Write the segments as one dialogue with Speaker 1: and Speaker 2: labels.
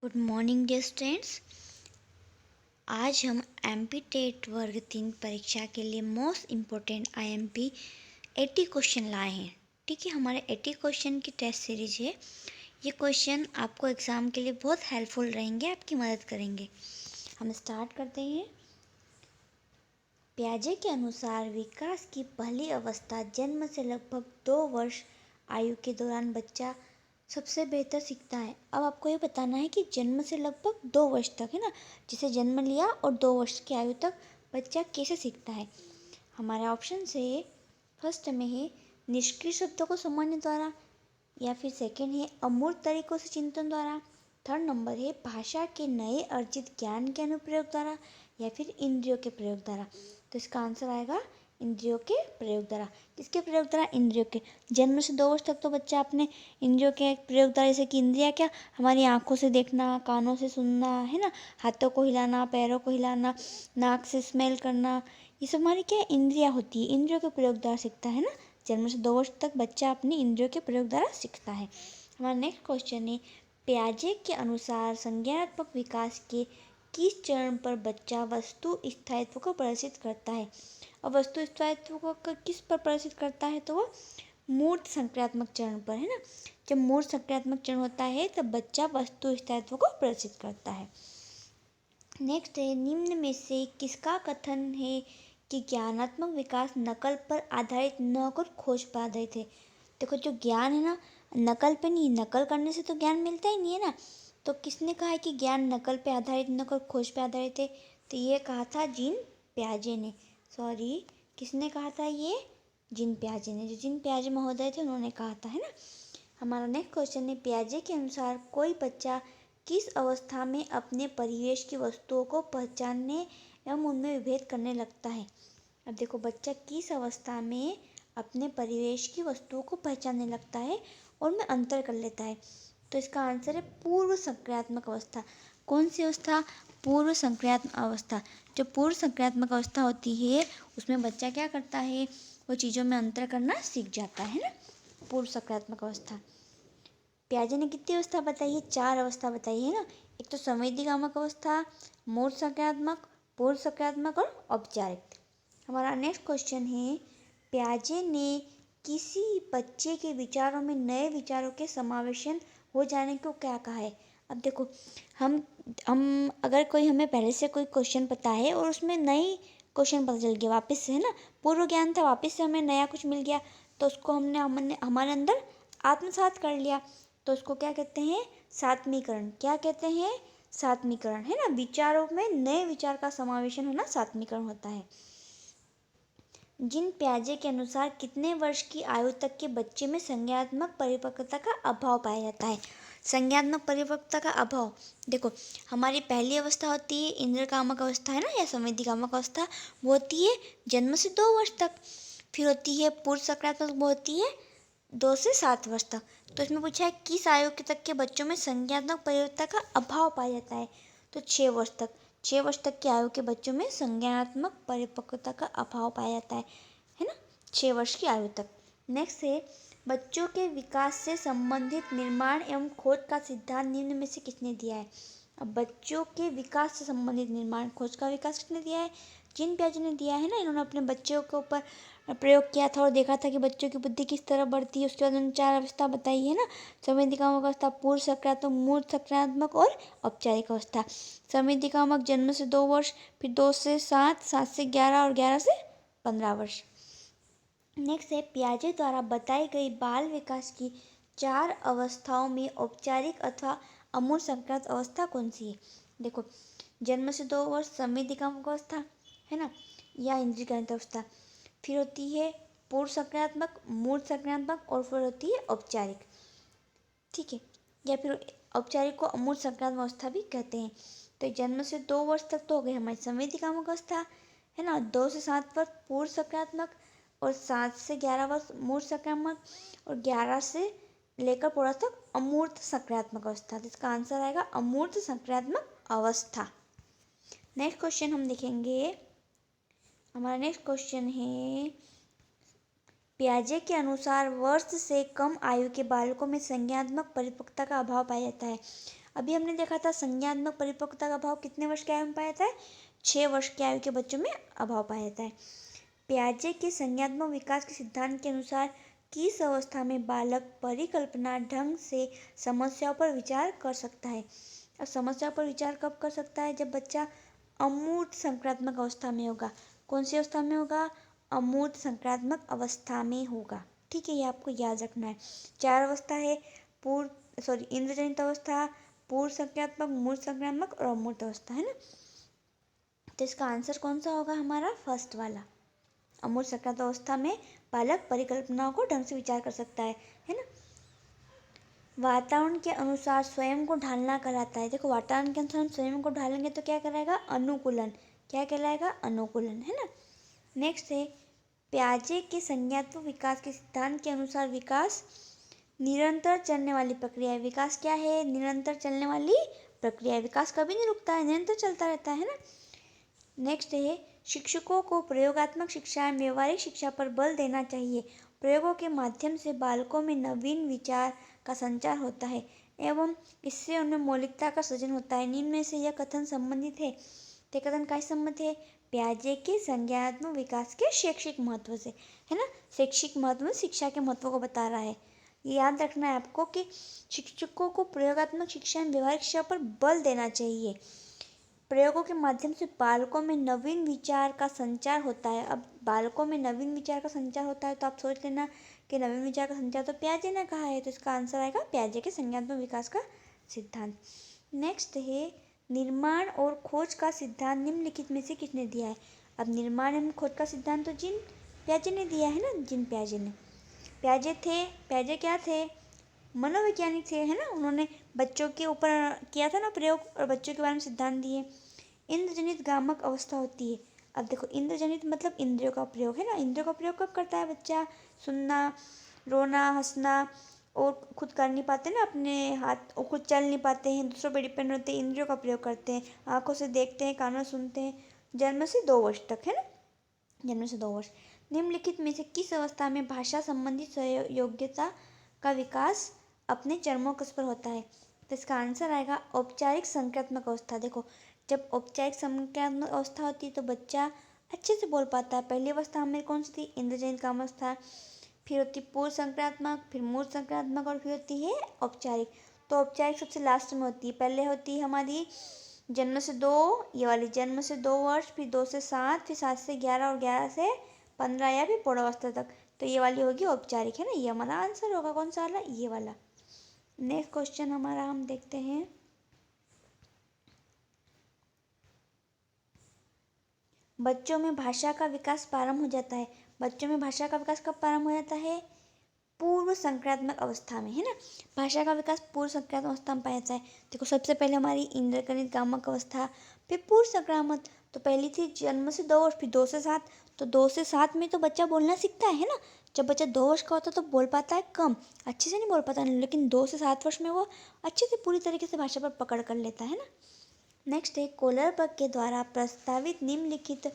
Speaker 1: Good morning dear students. आज हम MP TET वर्ग 3 परीक्षा के लिए मोस्ट इम्पोर्टेंट आईएमपी 80 क्वेश्चन लाए हैं। ठीक है, हमारे 80 क्वेश्चन की टेस्ट सीरीज है। ये क्वेश्चन आपको एग्ज़ाम के लिए बहुत हेल्पफुल रहेंगे, आपकी मदद करेंगे। हम स्टार्ट करते हैं। पियाजे के अनुसार विकास की पहली अवस्था जन्म से लगभग 2 वर्ष आयु के दौरान बच्चा सबसे बेहतर सीखता है। अब आपको ये बताना है कि जन्म से लगभग 2 वर्ष तक, है ना, जिसे जन्म लिया और 2 वर्ष की आयु तक बच्चा कैसे सीखता है। हमारे ऑप्शन से फर्स्ट में है निष्क्रिय शब्दों को समझने द्वारा, या फिर सेकंड है अमूर्त तरीकों से चिंतन द्वारा, थर्ड नंबर है भाषा के नए अर्जित ज्ञान के अनुप्रयोग द्वारा, या फिर इंद्रियों के प्रयोग द्वारा। तो इसका आंसर आएगा इंद्रियों के प्रयोग द्वारा। किसके प्रयोग द्वारा? इंद्रियों के। जन्म से 2 वर्ष तक तो बच्चा अपने इंद्रियों के प्रयोग द्वारा, जैसे कि इंद्रियां क्या, हमारी आंखों से देखना, कानों से सुनना, है ना, हाथों को हिलाना, पैरों को हिलाना, नाक से स्मेल करना, ये सब हमारी क्या इंद्रियां होती है। इंद्रियों के प्रयोग द्वारा सीखता है ना। जन्म से 2 वर्ष तक बच्चा अपनी इंद्रियों के प्रयोग द्वारा सीखता है। हमारा नेक्स्ट क्वेश्चन है पियाजे के अनुसार संज्ञानात्मक विकास के किस चरण पर बच्चा वस्तु स्थायित्व को प्रदर्शित करता है। और वस्तु स्थायित्व को किस पर प्रदर्शित करता है, तो वो मूर्त संक्रियात्मक चरण पर, है ना। जब मूर्त संक्रियात्मक चरण होता है तब बच्चा वस्तु स्थायित्व को प्रदर्शित करता है। नेक्स्ट है निम्न में से किसका कथन है कि ज्ञानात्मक विकास नकल पर आधारित न होकर खोज पर आधारित है। देखो, जो ज्ञान है ना, नकल पे नहीं, नकल करने से तो ज्ञान मिलता ही नहीं है ना। तो किसने कहा है कि ज्ञान नकल पे आधारित न होकर खोज पे आधारित है? तो ये कहा था जीन पियाजे ने। सॉरी, किसने कहा था? ये जीन पियाजे ने, जो जीन पियाजे महोदय थे उन्होंने कहा था, है ना। हमारा नेक्स्ट क्वेश्चन है पियाजे के अनुसार कोई बच्चा किस अवस्था में अपने परिवेश की वस्तुओं को पहचानने एवं उनमें विभेद करने लगता है। अब देखो, बच्चा किस अवस्था में अपने परिवेश की वस्तुओं को पहचानने लगता है और उनमें अंतर कर लेता है। तो इसका आंसर है पूर्व संक्रियात्मक अवस्था। कौन सी अवस्था? पूर्व संक्रियात्मक अवस्था। जो पूर्व संक्रियात्मक अवस्था होती है उसमें बच्चा क्या करता है, वो चीज़ों में अंतर करना सीख जाता है ना। पूर्व संक्रियात्मक अवस्था। पियाजे ने कितनी अवस्था बताई है? 4 अवस्था बताई है ना। एक तो संवेदीकामक अवस्था, मूर्त संक्रियात्मक, पूर्व संक्रियात्मक और औपचारिक। हमारा नेक्स्ट क्वेश्चन है पियाजे ने किसी बच्चे के विचारों में नए विचारों के समावेशन हो जाने को क्या कहा है। अब देखो, हम अगर कोई हमें पहले से कोई क्वेश्चन पता है और उसमें नई क्वेश्चन पता चल गया वापस से, है ना, पूर्व ज्ञान था, वापस से हमें नया कुछ मिल गया, तो उसको हमने हमारे अंदर आत्मसात कर लिया, तो उसको क्या कहते हैं? सात्मीकरण। क्या कहते हैं? सात्मीकरण, है ना। विचारों में नए विचार का समावेशन होना सात्मीकरण होता है। जीन पियाजे के अनुसार कितने वर्ष की आयु तक के बच्चे में संज्ञानात्मक परिपक्वता का अभाव पाया जाता है। संज्ञानात्मक परिपक्वता का अभाव, देखो, हमारी पहली अवस्था होती है इंद्र कामक अवस्था, है ना, या संवेदी कामक अवस्था, वो होती है जन्म से 2 वर्ष तक। फिर होती है पूर्व सकारात्मक, वो होती है 2 से 7 वर्ष तक। तो इसमें पूछा है किस आयु के तक के बच्चों में संज्ञानात्मक परिपक्वता का अभाव पाया जाता है। तो 6 वर्ष तक। 6 वर्ष तक की आयु के बच्चों में संज्ञानात्मक परिपक्वता का अभाव पाया जाता है ना, 6 वर्ष की आयु तक। नेक्स्ट है बच्चों के विकास से संबंधित निर्माण एवं खोज का सिद्धांत निम्न में से किसने दिया है। अब बच्चों के विकास से संबंधित निर्माण खोज का विकास किसने दिया है? जीन पियाजे ने दिया है ना। इन्होंने अपने बच्चों के ऊपर प्रयोग किया था और देखा था कि बच्चों की बुद्धि किस तरह बढ़ती है। उसके बाद उन्होंने 4 अवस्था बताई है ना, संवेदीकामक अवस्था, पूर्व सकारात्मक, मूर्त सकारात्मक और औपचारिक अवस्था। संवेदीकामक जन्म से 2 वर्ष, फिर 2 से 7, 7 से 11 और 11 से 15 वर्ष। नेक्स्ट है पियाजे द्वारा बताई गई बाल विकास की 4 अवस्थाओं में औपचारिक अथवा अमूर्त संक्रांत अवस्था कौन सी है। देखो, जन्म से 2 वर्ष संवेदीकामक अवस्था, है ना, या इंद्रियग्रंथ अवस्था। फिर होती है पूर्व संक्रियात्मक, मूर्त संक्रियात्मक और फिर होती है औपचारिक। ठीक है, या फिर औपचारिक को अमूर्त संक्रांत अवस्था भी कहते हैं। तो जन्म से 2 वर्ष तक तो हो गई हमारी संवेदीकामक अवस्था, है ना, 2 से 7 वर्ष पूर्व सकारात्मक और 7 से 11 वर्ष मूर्त सकारात्मक और 11 से लेकर 15 तक अमूर्त सकारात्मक अवस्था। तो इसका आंसर आएगा अमूर्त सकारात्मक अवस्था। नेक्स्ट क्वेश्चन हम देखेंगे। हमारा नेक्स्ट क्वेश्चन है पियाजे के अनुसार वर्ष से कम आयु के बालकों में संज्ञानात्मक परिपक्वता का अभाव पाया जाता है। अभी हमने देखा था संज्ञानात्मक परिपक्वता का अभाव कितने वर्ष की आयु में पाया जाता है? 6 वर्ष की आयु के बच्चों में अभाव पाया जाता है। पियाजे के संज्ञानात्मक विकास के सिद्धांत के अनुसार किस अवस्था में बालक परिकल्पना ढंग से समस्याओं पर विचार कर सकता है? अब समस्याओं पर विचार कब कर सकता है? जब बच्चा अमूर्त संक्रात्मक अवस्था में होगा। कौन सी अवस्था में होगा? अमूर्त संक्रात्मक अवस्था में होगा। ठीक है, ये आपको याद रखना है। 4 अवस्था है, इंद्रजनित अवस्था, पूर्व संक्रात्मक, मूर्त संक्रात्मक और अमूर्त अवस्था, है ना। तो इसका आंसर कौन सा होगा हमारा? फर्स्ट वाला। अमूर्त संक्रांत अवस्था में बालक परिकल्पनाओं को ढंग से विचार कर सकता है ना। वातावरण के अनुसार स्वयं को ढालना कहलाता है। देखो, वातावरण के अनुसार हम स्वयं को ढालेंगे तो क्या कराएगा? अनुकूलन। क्या कहलाएगा? अनुकूलन, है ना। नेक्स्ट है, पियाजे के संज्ञानात्मक विकास के सिद्धांत के अनुसार विकास निरंतर चलने वाली प्रक्रिया है। विकास क्या है? निरंतर चलने वाली प्रक्रिया है। विकास कभी नहीं रुकता है, निरंतर चलता रहता है ना। नेक्स्ट है, शिक्षकों को प्रयोगात्मक शिक्षा एवं व्यवहारिक शिक्षा पर बल देना चाहिए। प्रयोगों के माध्यम से बालकों में नवीन विचार का संचार होता है एवं इससे उनमें मौलिकता का सृजन होता है। निम्न में से यह कथन संबंधित है। तो कथन का संबंध है पियाजे के संज्ञानात्मक विकास के शैक्षिक महत्व से, है ना। शैक्षिक महत्व में शिक्षा के महत्व को बता रहा है। ये याद रखना है आपको कि शिक्षकों को प्रयोगात्मक शिक्षा एवं व्यवहारिक शिक्षा पर बल देना चाहिए। प्रयोगों के माध्यम से बालकों में नवीन विचार का संचार होता है। अब बालकों में नवीन विचार का संचार होता है तो आप सोच लेना कि नवीन विचार का संचार तो पियाजे ने कहा है, तो इसका आंसर आएगा पियाजे के संज्ञानात्मक विकास का सिद्धांत। नेक्स्ट है, निर्माण और खोज का सिद्धांत निम्नलिखित में से किसने दिया है? अब निर्माण एवं खोज का सिद्धांत तो जीन पियाजे ने दिया है ना, जीन पियाजे ने। पियाजे क्या थे? मनोवैज्ञानिक थे, है ना। उन्होंने बच्चों के ऊपर किया था ना प्रयोग और बच्चों के बारे में सिद्धांत दिए। इंद्रजनित गामक अवस्था होती है। अब देखो, इंद्रजनित मतलब इंद्रियों का प्रयोग, है ना। इंद्रियों का प्रयोग कब करता है बच्चा? सुनना, रोना, हंसना, और खुद कर नहीं पाते ना अपने हाथ, और खुद चल नहीं पाते हैं, दूसरों पर डिपेंड होते हैं, इंद्रियों का प्रयोग करते हैं। आंखों से देखते हैं, कानों से सुनते हैं। जन्म से 2 वर्ष तक, है ना। जन्म से 2 वर्ष। निम्नलिखित में से किस अवस्था में भाषा संबंधी योग्यता का विकास अपने चरमोत्कर्ष पर होता है? तो इसका आंसर आएगा औपचारिक संक्रात्मक अवस्था। देखो, जब औपचारिक संक्रात्मक अवस्था होती है तो बच्चा अच्छे से बोल पाता है। पहली अवस्था में कौन सी थी? इंद्रजनित कामावस्था। फिर होती पूर्व संक्रात्मक, फिर मूर्त संक्रात्मक और फिर होती है औपचारिक। तो औपचारिक सबसे लास्ट में होती है। पहले होती है हमारी जन्म से 2, ये वाली जन्म से 2 वर्ष, फिर 2 से 7, फिर 7 से 11 और 11 से 15 या फिर प्रौढ़ावस्था तक। तो ये वाली होगी औपचारिक, है ना। ये हमारा आंसर होगा कौन सा वाला? ये वाला। नेक्स्ट क्वेश्चन हमारा हम देखते हैं। बच्चों में भाषा का विकास प्रारंभ हो जाता है। बच्चों में भाषा का विकास कब प्रारंभ हो जाता है? पूर्व संक्रात्मक अवस्था में, है ना। भाषा का विकास पूर्व संक्रात्मक अवस्था में पाया जाता है। देखो, सबसे पहले हमारी इंद्रजनित गामक अवस्था, फिर पूर्व संक्रामक। तो पहली थी जन्म से 2 वर्ष, फिर 2 से 7। तो 2 से 7 में तो बच्चा बोलना सीखता है ना। जब बच्चा 2 वर्ष का होता है तो बोल पाता है कम, अच्छे से नहीं बोल पाता, लेकिन 2 से 7 वर्ष में वो अच्छे से पूरी तरीके से भाषा पर पकड़ कर लेता है ना। नेक्स्ट है, कोलरबर्ग के द्वारा प्रस्तावित निम्नलिखित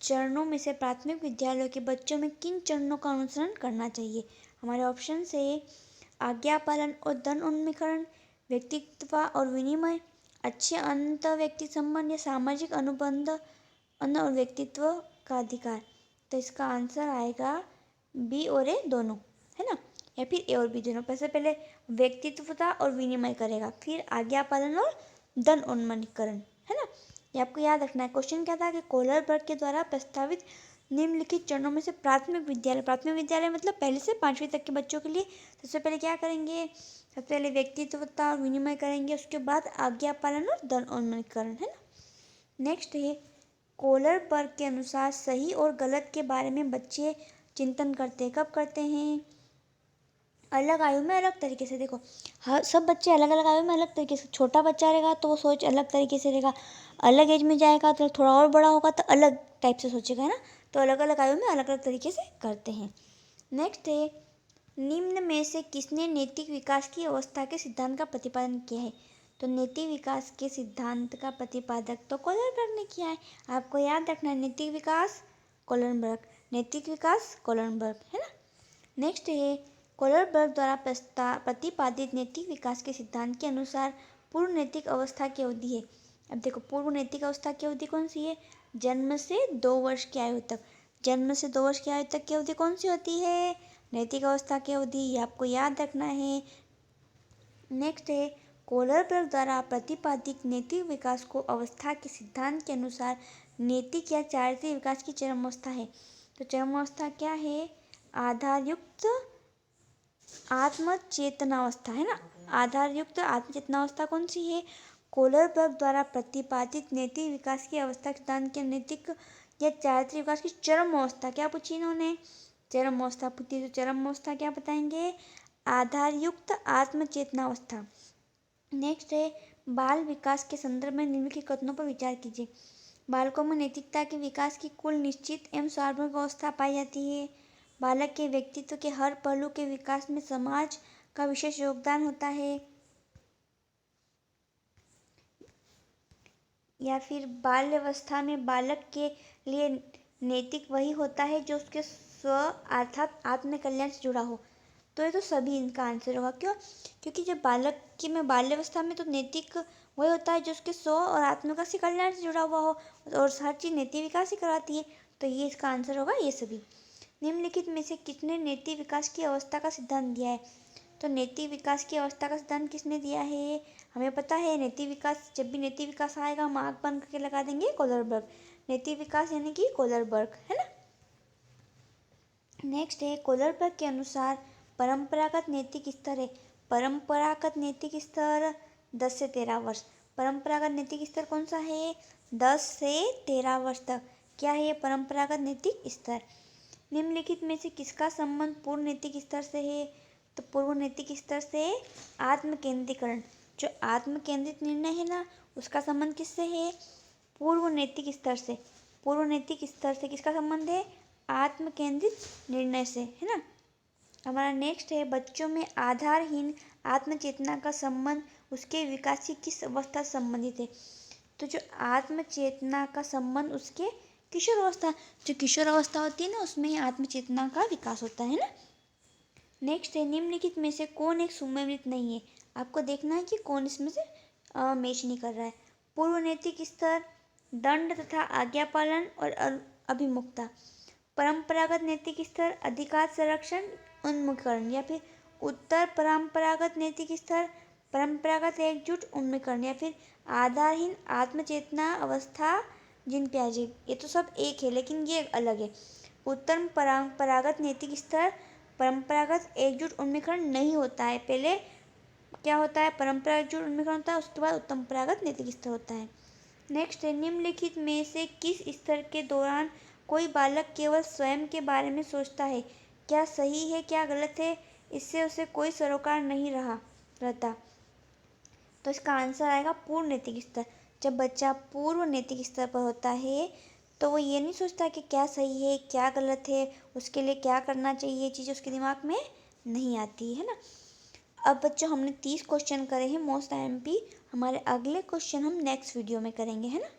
Speaker 1: चरणों में से प्राथमिक विद्यालयों के बच्चों में किन चरणों का अनुसरण करना चाहिए? हमारे ऑप्शन से आज्ञा पालन और धन उन्मीकरण, व्यक्तित्व और विनिमय, अच्छे अंत व्यक्ति संबंध या सामाजिक अनुबंध और व्यक्तित्व का अधिकार। तो इसका आंसर आएगा बी और ए दोनों, है ना, या फिर ए और बी दोनों। पहले व्यक्तित्वता और विनिमय करेगा, फिर आज्ञा पालन और धन उन्मीकरण, है ना। ये आपको याद रखना है। क्वेश्चन क्या था कि कोलरबर्ग के द्वारा प्रस्तावित निम्नलिखित चरणों में से प्राथमिक विद्यालय मतलब पहले से 5वीं तक के बच्चों के लिए सबसे पहले क्या करेंगे? सबसे पहले व्यक्तित्वता और विनिमय करेंगे, उसके बाद आज्ञा पालन और धन उन्मीकरण, है ना। नेक्स्ट है, कोलरबर्ग के अनुसार सही और गलत के बारे में बच्चे चिंतन करते हैं। कब करते हैं? अलग आयु में अलग तरीके से। देखो, हर सब बच्चे अलग अलग आयु में अलग तरीके से। छोटा बच्चा रहेगा तो वो सोच अलग तरीके से रहेगा, अलग एज में जाएगा तो थोड़ा और बड़ा होगा तो अलग टाइप से सोचेगा, है ना। तो अलग अलग आयु में अलग अलग तरीके से करते हैं। नेक्स्ट है, निम्न में से किसने नैतिक विकास की अवस्था के सिद्धांत का प्रतिपादन किया है? तो नैतिक विकास के सिद्धांत का प्रतिपादक तो कोलनबर्ग ने किया है। आपको याद रखना है, नैतिक विकास कोलनबर्ग, नैतिक विकास कोलनबर्ग, है ना। नेक्स्ट है, कोलरबर्ग द्वारा प्रतिपादित नैतिक विकास के सिद्धांत के अनुसार पूर्व नैतिक अवस्था की अवधि है। अब देखो, पूर्व नैतिक अवस्था की अवधि कौन सी है? जन्म से 2 वर्ष की आयु तक। जन्म से 2 वर्ष की आयु तक की अवधि कौन सी होती है? नैतिक अवस्था की अवधि। ये आपको याद रखना है। नेक्स्ट है, कोलरबर्ग द्वारा प्रतिपादित नैतिक विकास को अवस्था के सिद्धांत के अनुसार नैतिक या चारित्रिक विकास की चरम अवस्था है। तो चरम अवस्था क्या है? आधारयुक्त आत्मचेतनावस्था है ना। आधारयुक्त आत्मचेतनावस्था कौन सी है? कोलरबर्ग द्वारा प्रतिपादित नैतिक विकास की अवस्था के सिद्धांत के नैतिक या चारित्रिक विकास की चरम अवस्था। क्या पूछी इन्होंने? चरम अवस्था पूछी। तो चरम अवस्था क्या बताएंगे? आधारयुक्त आत्मचेतनावस्था। नेक्स्ट है, बाल विकास के संदर्भ में निम्नलिखित कथनों पर विचार कीजिए। बालकों में नैतिकता के विकास की कुल निश्चित एवं सार्वभौमिक अवस्था पाई जाती है। बालक के व्यक्तित्व के हर पहलू के विकास में समाज का विशेष योगदान होता है। या फिर बाल्यावस्था में बालक के लिए नैतिक वही होता है जो उसके स्व अर्थात आत्म कल्याण से जुड़ा हो। तो ये तो सभी इनका आंसर होगा। क्यों? क्योंकि जब बालक की में बाल्यावस्था में तो नैतिक वही होता है जो उसके स्व और आत्म का कल्याण से जुड़ा हुआ हो, और हर चीज़ नैतिक विकास ही कराती है। तो ये इसका आंसर होगा, ये सभी। निम्नलिखित में से किसने नैतिक विकास की अवस्था का सिद्धांत दिया है? तो नैतिक विकास की अवस्था का सिद्धांत किसने दिया है? हमें पता है नैतिक विकास, जब भी नैतिक विकास आएगा हम आँख बंद करके लगा देंगे कोलरबर्ग। नैतिक विकास यानी कि कोलरबर्ग, है ना। नेक्स्ट है, कोलरबर्ग के अनुसार परंपरागत नैतिक स्तर है। परंपरागत नैतिक स्तर 10 से 13 वर्ष। परंपरागत नैतिक स्तर कौन सा है? 10 से 13 वर्ष तक। क्या है ये परंपरागत नैतिक स्तर? निम्नलिखित में से किसका संबंध पूर्व नैतिक स्तर से है? तो पूर्व नैतिक स्तर से आत्म केंद्रीकरण, जो आत्म केंद्रित निर्णय है ना, उसका संबंध किससे है? पूर्व नैतिक स्तर से। पूर्व नैतिक स्तर से किसका संबंध है? आत्म केंद्रित निर्णय से, है ना। हमारा नेक्स्ट है, बच्चों में आधारहीन आत्मचेतना का संबंध उसके विकास की किस अवस्था से संबंधित है? तो जो आत्मचेतना का संबंध उसके किशोर अवस्था, जो किशोर अवस्था होती है ना, उसमें ही आत्मचेतना का विकास होता है ना। नेक्स्ट है, निम्नलिखित में से कौन एक सुमेलित नहीं है? आपको देखना है कि कौन इसमें से मैच नहीं कर रहा है। पूर्व नैतिक स्तर, दंड तथा आज्ञा पालन और अभिमुखता। परंपरागत नैतिक स्तर, अधिकार संरक्षण, उन्मुखीकरण। या फिर उत्तर परंपरागत नैतिक स्तर, परंपरागत एकजुट, उन्मुखीकरण। या फिर आधारहीन आत्मचेतना अवस्था, जिन प्याजे। ये तो सब एक है लेकिन ये अलग है। उत्तर परंपरागत नैतिक स्तर परंपरागत एकजुट उन्मुखीकरण नहीं होता है। पहले क्या होता है? परंपरागत एकजुट उन्मुखीकरण होता है, उसके बाद उत्तम परंपरागत नैतिक स्तर होता है। नेक्स्ट है, निम्नलिखित में से किस स्तर के दौरान कोई बालक केवल स्वयं के बारे में सोचता है? क्या सही है, क्या गलत है, इससे उसे कोई सरोकार नहीं रहता। तो इसका आंसर आएगा पूर्व नैतिक स्तर। जब बच्चा पूर्व नैतिक स्तर पर होता है तो वो ये नहीं सोचता कि क्या सही है, क्या गलत है, उसके लिए क्या करना चाहिए, ये चीज़ उसके दिमाग में नहीं आती है ना। अब बच्चों, हमने 30 क्वेश्चन करे हैं मोस्ट IMP। हमारे अगले क्वेश्चन हम नेक्स्ट वीडियो में करेंगे, है ना।